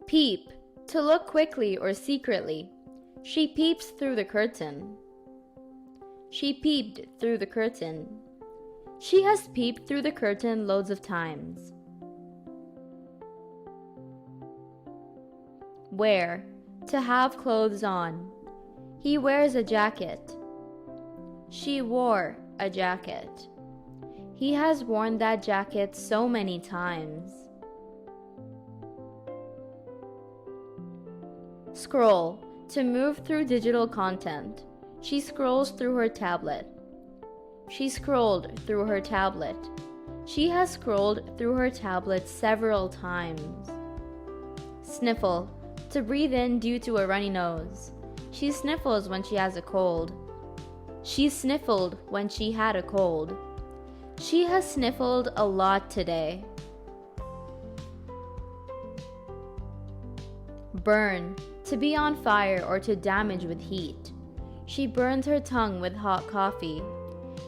Peep, to look quickly or secretly. She peeps through the curtain. She peeped through the curtain. She has peeped through the curtain loads of times. Wear, to have clothes on. He wears a jacket. She wore a jacket. He has worn that jacket so many times. Scroll, to move through digital content. She scrolls through her tablet. She scrolled through her tablet. She has scrolled through her tablet several times. Sniffle, to breathe in due to a runny nose. She sniffles when she has a cold. She sniffled when she had a cold. She has sniffled a lot today. Burn, to be on fire or to damage with heat. She burned her tongue with hot coffee.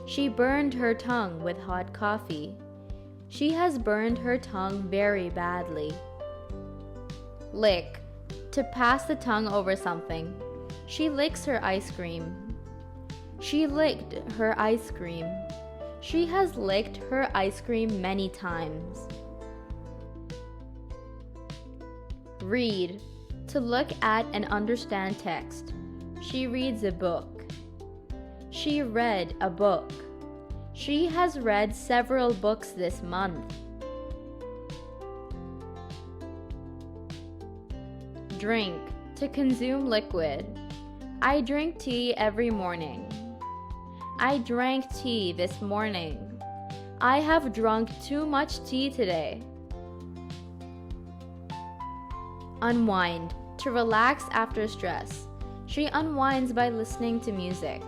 She burned her tongue with hot coffee. She has burned her tongue very badly. Lick, to pass the tongue over something. She licks her ice cream. She licked her ice cream. She has licked her ice cream many times. Read, to look at and understand text. She reads a book. She read a book. She has read several books this month. Drink, to consume liquid. I drink tea every morning. I drank tea this morning. I have drunk too much tea today. Unwind, to relax after stress. She unwinds by listening to music.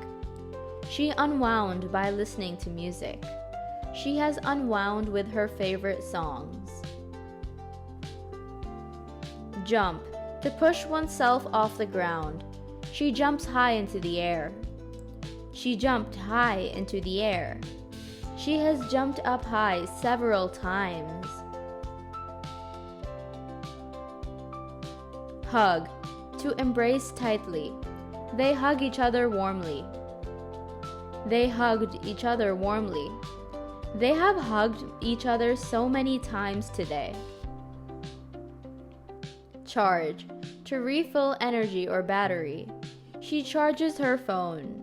She unwound by listening to music. She has unwound with her favorite songs. Jump, to push oneself off the ground. She jumps high into the air. She jumped high into the air. She has jumped up high several times. Hug, to embrace tightly. They hug each other warmly. They hugged each other warmly. They have hugged each other so many times today. Charge, to refill energy or battery. She charges her phone.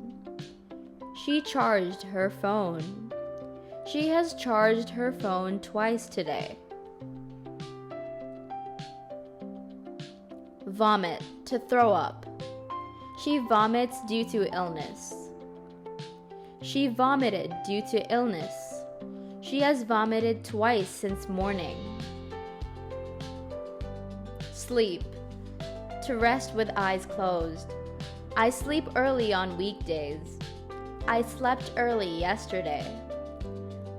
She charged her phone. She has charged her phone twice today. Vomit, to throw up. She vomits due to illness. She vomited due to illness. She has vomited twice since morning. Sleep, to rest with eyes closed. I sleep early on weekdays. I slept early yesterday.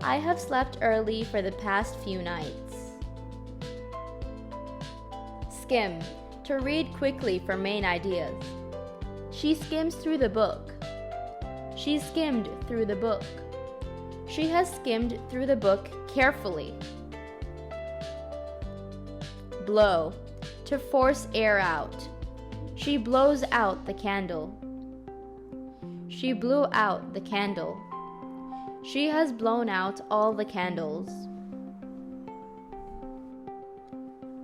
I have slept early for the past few nights. Skim, to read quickly for main ideas. She skims through the book. She skimmed through the book. She has skimmed through the book carefully. Blow, to force air out. She blows out the candle. She blew out the candle. She has blown out all the candles.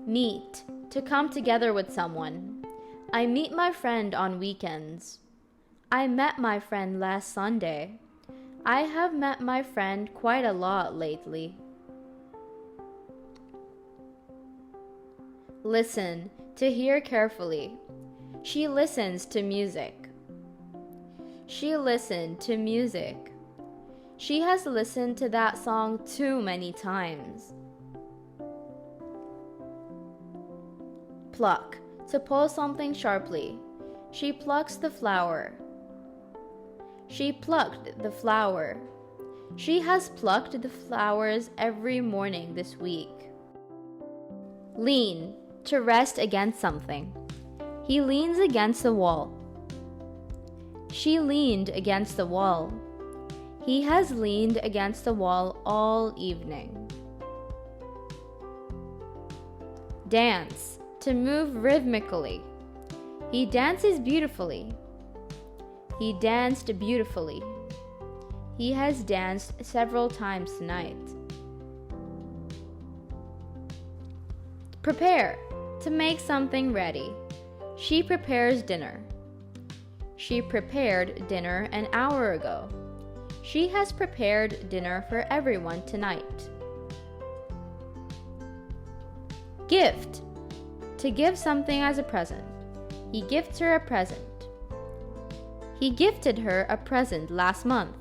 Meet, to come together with someone. I meet my friend on weekends. I met my friend last Sunday. I have met my friend quite a lot lately. Listen, to hear carefully. She listens to music. She listened to music. She has listened to that song too many times. Pluck, to pull something sharply. She plucks the flower. She plucked the flower. She has plucked the flowers every morning this week. Lean, to rest against something. He leans against the wall. She leaned against the wall. He has leaned against the wall all evening. Dance, to move rhythmically. He dances beautifully. He danced beautifully. He has danced several times tonight. Prepare, to make something ready. She prepares dinner. She prepared dinner an hour ago. She has prepared dinner for everyone tonight. Gift, to give something as a present. He gifts her a present. He gifted her a present last month.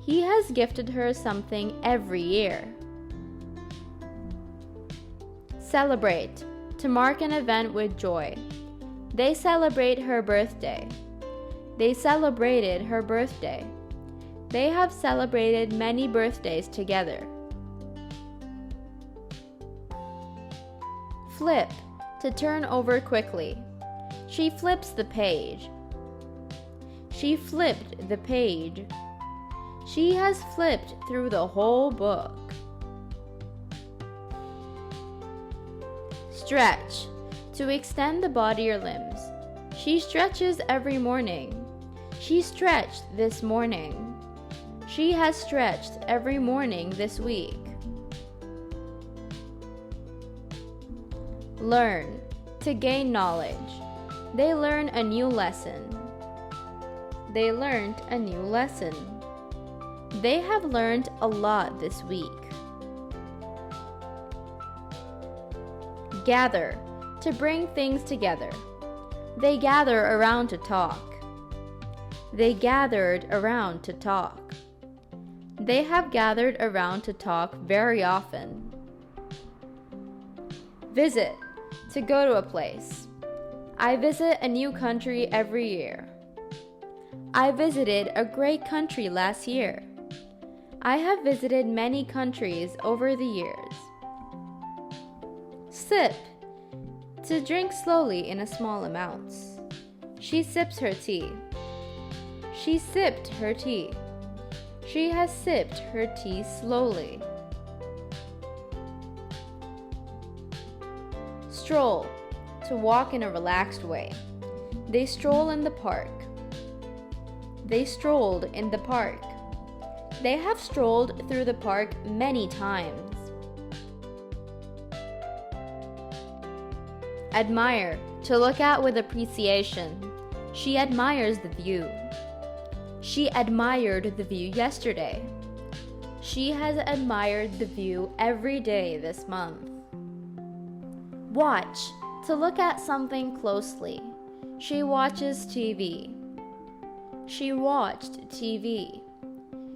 He has gifted her something every year. Celebrate, to mark an event with joy. They celebrate her birthday. They celebrated her birthday. They have celebrated many birthdays together. Flip, to turn over quickly. She flips the page. She flipped the page. She has flipped through the whole book. Stretch, to extend the body or limbs. She stretches every morning. She stretched this morning. She has stretched every morning this week. Learn, to gain knowledge. They learn a new lesson. They learned a new lesson. They have learned a lot this week. Gather, to bring things together. They gather around to talk. They gathered around to talk. They have gathered around to talk very often. Visit, to go to a place. I visit a new country every year. I visited a great country last year. I have visited many countries over the years. Sip, to drink slowly in a small amounts. She sips her tea. She sipped her tea. She has sipped her tea slowly. Stroll, to walk in a relaxed way. They stroll in the park. They strolled in the park. They have strolled through the park many times. Admire, to look at with appreciation. She admires the view. She admired the view yesterday. She has admired the view every day this month. Watch, to look at something closely. She watches TV. She watched TV.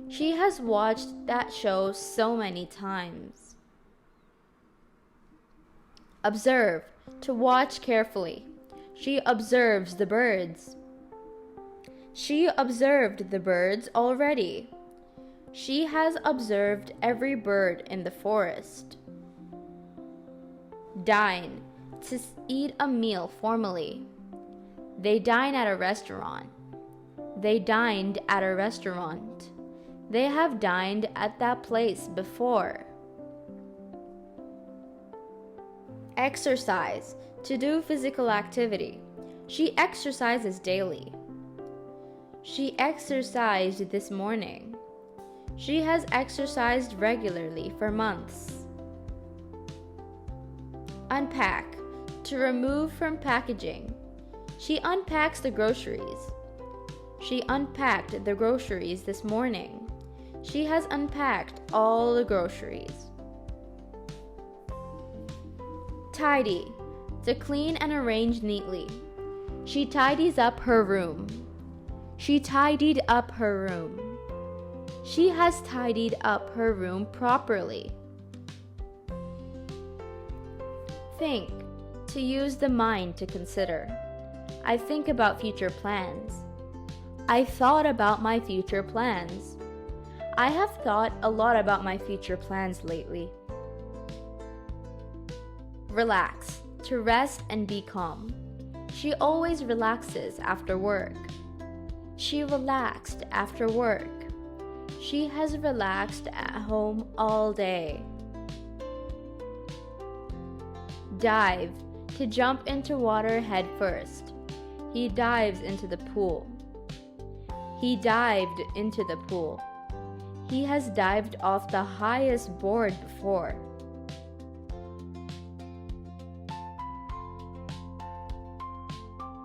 She has watched that show so many times. Observe, to watch carefully. She observes the birds. She observed the birds already. She has observed every bird in the forest. Dine, to eat a meal formally. They dine at a restaurant. They dined at a restaurant. They have dined at that place before. Exercise, to do physical activity. She exercises daily. She exercised this morning. She has exercised regularly for months. Unpack, to remove from packaging. She unpacks the groceries. She unpacked the groceries this morning. She has unpacked all the groceries. Tidy, to clean and arrange neatly. She tidies up her room. She tidied up her room. She has tidied up her room properly. Think, to use the mind to consider. I think about future plans. I thought about my future plans. I have thought a lot about my future plans lately. Relax, to rest and be calm. She always relaxes after work. She relaxed after work. She has relaxed at home all day. Dive, to jump into water head first. He dives into the pool. He dived into the pool. He has dived off the highest board before.